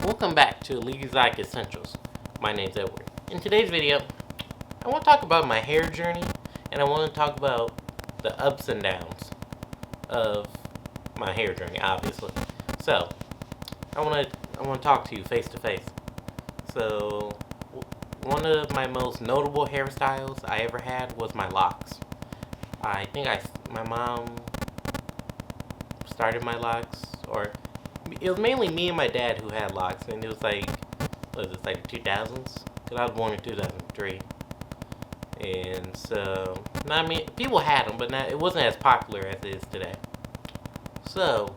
Welcome back to Elite Exotic Essentials. My name's Edward. In today's video, I want to talk about my hair journey, and I want to talk about the ups and downs of my hair journey, obviously. So, I want to talk to you face to face. So, one of my most notable hairstyles I ever had was my locks. I think my mom started my locks, or it was mainly me and my dad who had locks, and it was like, what was it, like the 2000s? Because I was born in 2003. And so, I mean, people had them, but it wasn't as popular as it is today. So,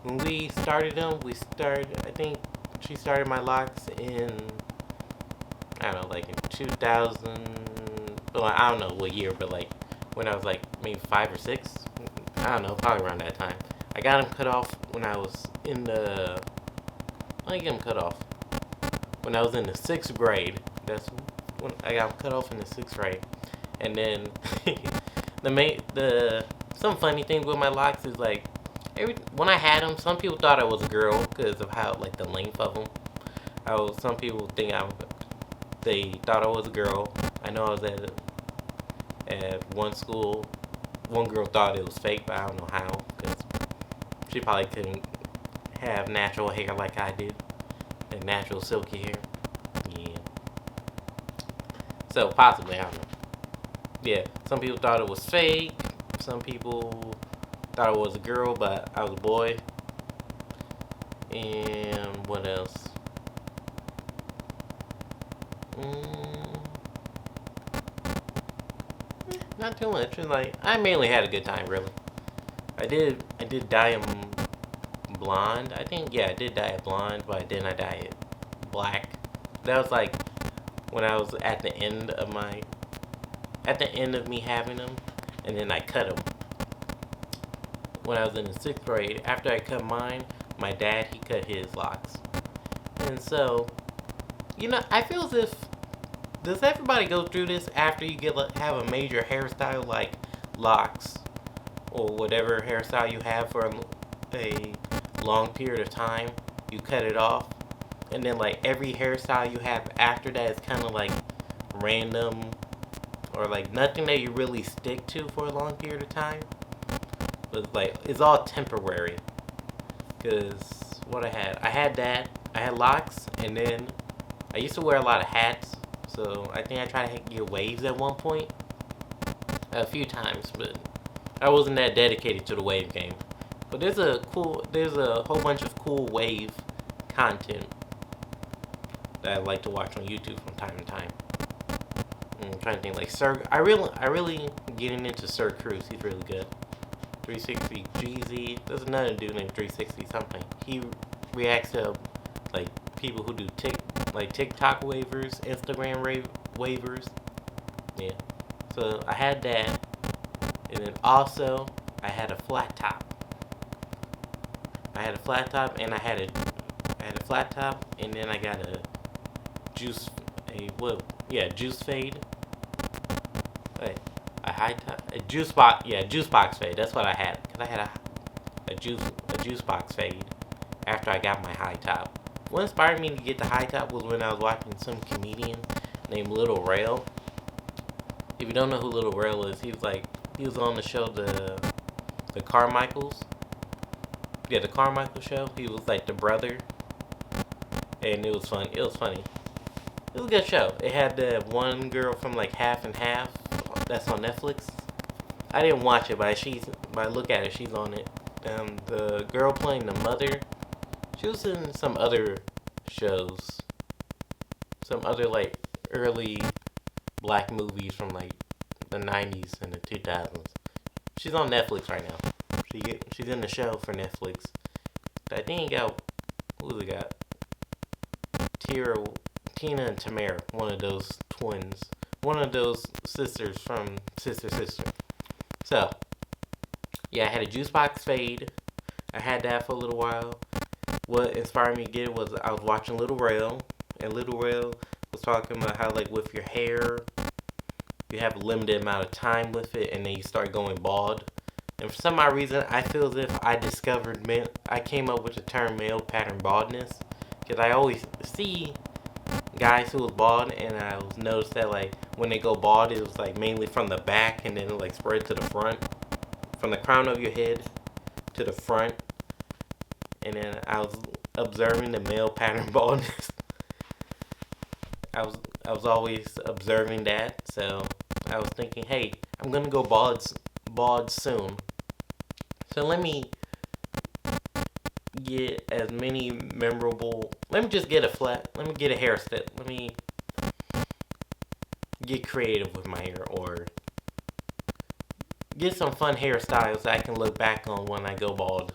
when we started them, I think she started my locks in, I don't know, like in 2000, well, I don't know what year, but like when I was like maybe 5 or 6. I don't know, probably around that time. I got them cut off when I was in the, I get them cut off when I was in the 6th grade. That's when I got them cut off in the 6th grade. And then some funny thing with my locks is like when I had them, some people thought I was a girl because of how like the length of them. Some people think they thought I was a girl. I know I was at one school. One girl thought it was fake, but I don't know how, because she probably couldn't have natural hair like I did, and natural silky hair. Yeah. So possibly, I don't know. Yeah, some people thought it was fake. Some people thought it was a girl, but I was a boy. And what else? Not too much. Like, I mainly had a good time, really. I did dye them blonde. I think, yeah, I did dye it blonde, but then I dyed it black. That was like when I was at the end of me having them, and then I cut them. When I was in the 6th grade, after I cut mine, my dad, he cut his locks. And so, I feel as if, does everybody go through this after you have a major hairstyle like locks or whatever hairstyle you have for a long period of time? You cut it off, and then like every hairstyle you have after that is kind of like random, or like nothing that you really stick to for a long period of time. But like it's all temporary. Cause what I had locks, and then I used to wear a lot of hats. So I think I tried to get waves at one point, a few times, but I wasn't that dedicated to the wave game. But there's a whole bunch of cool wave content that I like to watch on YouTube from time to time. I'm trying to think, like I really getting into Sir Cruz. He's really good. 360 GZ. There's another dude named 360 something. He reacts to like people who do TikTok waivers, Instagram waivers. Yeah. So I had that, and then also I had a flat top. And then I got juice fade. Wait, a high top, juice box fade. That's what I had. Cause I had a juice box fade after I got my high top. What inspired me to get the high top was when I was watching some comedian named Little Rail. If you don't know who Little Rail is, he was on the show the Carmichaels. Yeah, the Carmichael show. He was like the brother, and it was fun. It was funny. It was a good show. It had the one girl from like Half and Half. That's on Netflix. I didn't watch it, but I look at it. She's on it. The girl playing the mother. She was in some other shows. Some other like early black movies from like the 90s and the 2000s. She's on Netflix right now. She's in the show for Netflix. I think it got, who's it got? Tina and Tamara, one of those twins. One of those sisters from Sister. So, yeah, I had a juice box fade. I had that for a little while. What inspired me to get it was I was watching Little Rail, and Little Rail was talking about how like with your hair, you have a limited amount of time with it, and then you start going bald. And for some odd reason, I feel as if I came up with the term male pattern baldness. Because I always see guys who was bald, and I noticed that like when they go bald, it was like mainly from the back, and then it like spread to the front, from the crown of your head to the front. And then I was observing the male pattern baldness. I was I was always observing that, so I was thinking, hey, I'm gonna go bald soon. So let me get as many memorable. Let me just get a flat. Let me get a hairstyle. Let me get creative with my hair, or get some fun hairstyles that I can look back on when I go bald.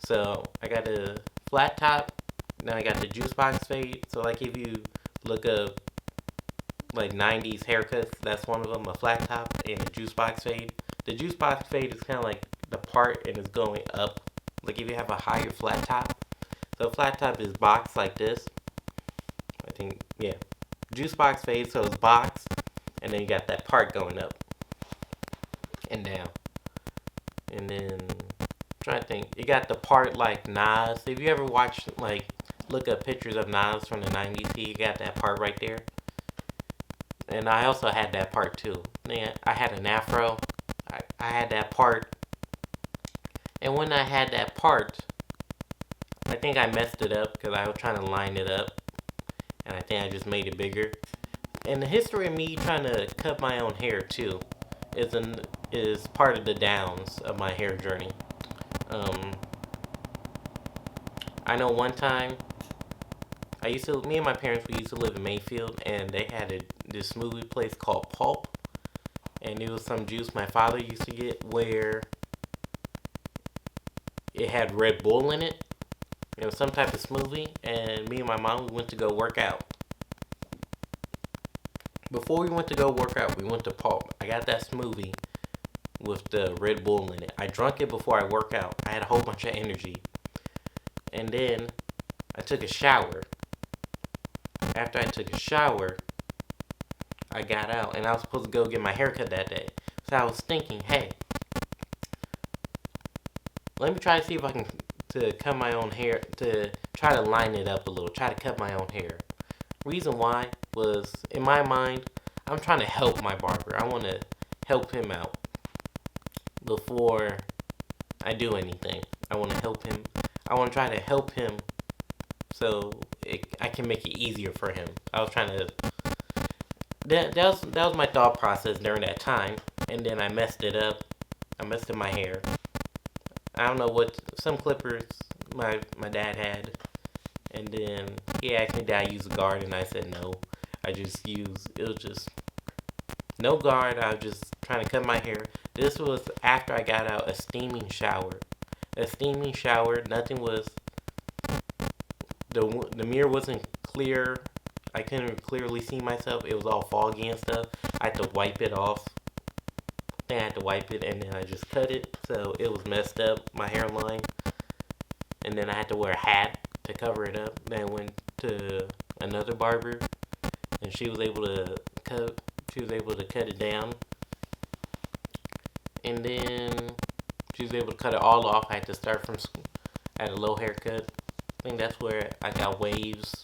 So I got a flat top. Now I got the juice box fade. So like if you look up like 90s haircuts, that's one of them, a flat top and a juice box fade. The juice box fade is kind of like the part and it's going up. Like if you have a higher flat top. So flat top is boxed like this. I think, yeah. Juice box fade, so it's boxed. And then you got that part going up and down. And then, I'm trying to think, you got the part like Nas. If you ever watch, like, look up pictures of Nas from the 90s, you got that part right there. And I also had that part too. I had an afro. I had that part. And when I had that part, I think I messed it up because I was trying to line it up. And I think I just made it bigger. And the history of me trying to cut my own hair too is part of the downs of my hair journey. I know one time me and my parents, we used to live in Mayfield, and they had this smoothie place called Pulp, and it was some juice my father used to get where it had Red Bull in it. It was some type of smoothie, and me and my mom, we went to go work out. Before we went to go work out, we went to Pulp. I got that smoothie with the Red Bull in it. I drank it before I work out. I had a whole bunch of energy. And then I took a shower. After I took a shower, I got out, and I was supposed to go get my haircut that day. So I was thinking, hey, let me try to see if I can to cut my own hair, to try to line it up a little, try to cut my own hair. Reason why was, in my mind, I'm trying to help my barber. I want to help him out before I do anything. I want to help him. I want to try to help him so I can make it easier for him. I was trying to. That was my thought process during that time, and then I messed it up. I messed up my hair. I don't know what, some clippers my dad had, and then he asked me did I use a guard, and I said no. It was just no guard. I was just trying to cut my hair. This was after I got out a steaming shower. A steaming shower. Nothing was. The mirror wasn't clear. I couldn't clearly see myself. It was all foggy and stuff. I had to wipe it off. Then I had to wipe it, and then I just cut it. So it was messed up, my hairline. And then I had to wear a hat to cover it up. Then I went to another barber, and she was able to cut it down. And then she was able to cut it all off. I had to start from school. I had a low haircut. I think that's where I got waves.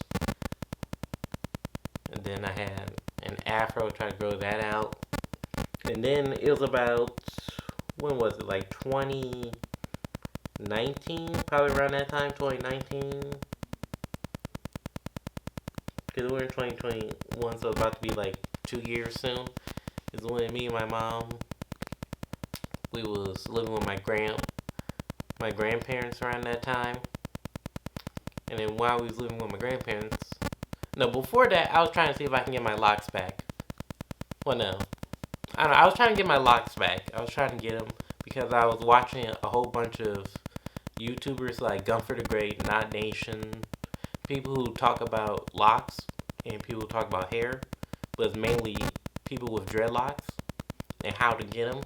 And then I had an afro, tried to grow that out. And then it was about, when was it? Like 2019? Probably around that time, 2019. Because we're in 2021, so it's about to be like 2 years soon. Is when me and my mom, we was living with my grandparents around that time. And then while we was living with my grandparents, no, before that, I was trying to see if I can get my locks back. Well, no. I don't know, I was trying to get my locks back. I was trying to get them because I was watching a whole bunch of YouTubers like Gunfer the Great, Not Nation, people who talk about locks and people who talk about hair, but it's mainly people with dreadlocks and how to get them.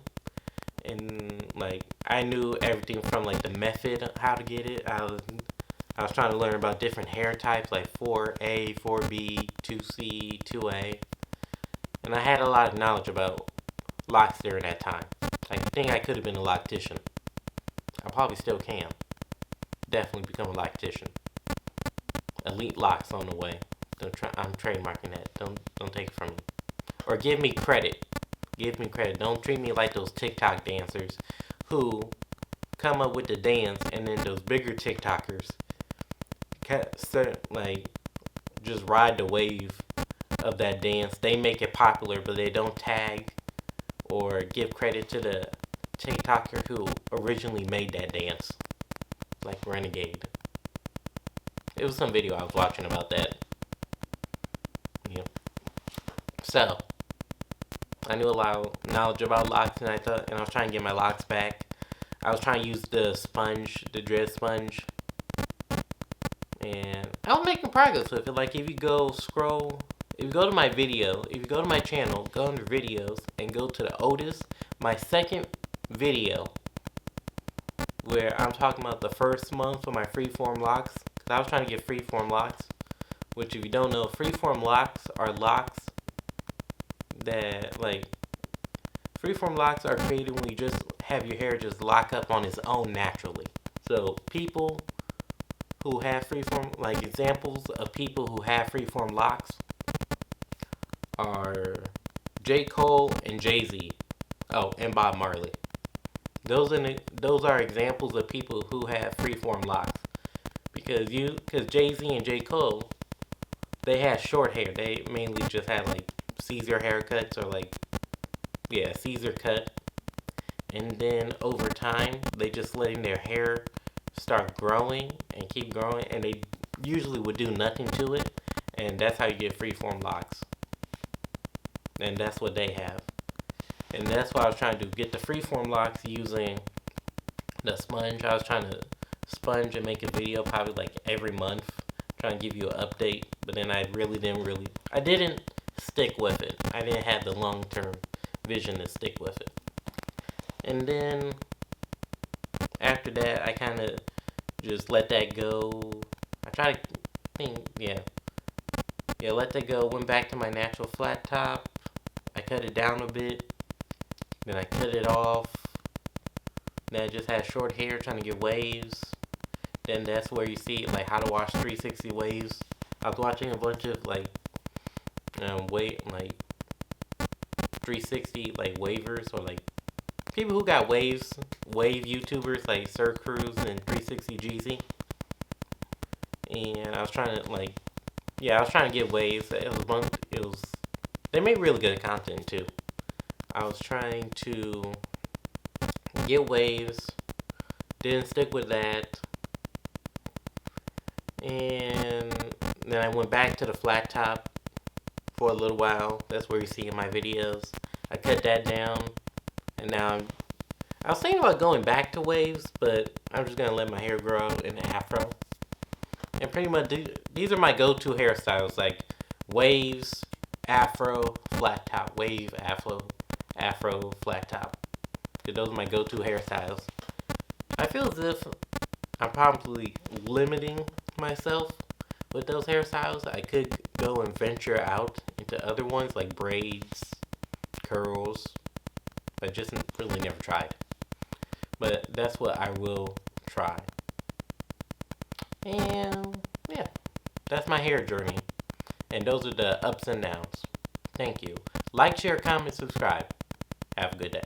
And like, I knew everything from like the method of how to get it. I was trying to learn about different hair types like 4A, 4B, 2C, 2A. And I had a lot of knowledge about locks during that time. I think I could have been a loctician. I probably still can. Definitely become a loctician. Elite Locks on the way. I'm trademarking that. Don't take it from me. Or give me credit. Give me credit. Don't treat me like those TikTok dancers who come up with the dance and then those bigger TikTokers like just ride the wave of that dance. They make it popular, but they don't tag or give credit to the TikToker who originally made that dance, like Renegade. It was some video I was watching about that. Yeah. So I knew a lot of knowledge about locks, and I was trying to get my locks back. I was trying to use the sponge, the dread sponge, and I was making progress with it. Like if you go to my video, if you go to my channel, go under videos, and go to the oldest, my second video, where I'm talking about the first month of my freeform locks, because I was trying to get freeform locks, which if you don't know, freeform locks are locks that, like, freeform locks are created when you just have your hair just lock up on its own naturally. So people who have freeform, like examples of people who have freeform locks are J. Cole and Jay-Z. Oh, and Bob Marley. Those are examples of people who have freeform locks. Because Jay-Z and J. Cole, they had short hair. They mainly just had like Caesar haircuts or like, yeah, Caesar cut. And then over time, they just letting their hair start growing and keep growing, and they usually would do nothing to it, and that's how you get freeform locks. And that's what they have. And that's what I was trying to do, get the freeform locks using the sponge. I was trying to sponge and make a video probably like every month, trying to give you an update, but then I didn't stick with it. I didn't have the long-term vision to stick with it. And then after that, I kind of just let that go. I tried to think, let that go. Went back to my natural flat top. I cut it down a bit. Then I cut it off. Then I just had short hair trying to get waves. Then that's where you see like how to wash 360 waves. I was watching a bunch of like 360 like wavers, or like people who got wave YouTubers like Sir Cruz and 360 Jeezy. And I was trying to get waves. They made really good content too. I was trying to get waves, didn't stick with that, and then I went back to the flat top for a little while. That's where you see in my videos. I cut that down, and now I was thinking about going back to waves, but I'm just gonna let my hair grow in an afro. And pretty much these are my go-to hairstyles, like waves, afro, flat top, wave, afro, flat top. Those are my go-to hairstyles. I feel as if I'm probably limiting myself with those hairstyles. I could go and venture out into other ones like braids, curls, but just really never tried. But that's what I will try. And yeah, that's my hair journey. And those are the ups and downs. Thank you. Like, share, comment, subscribe. Have a good day.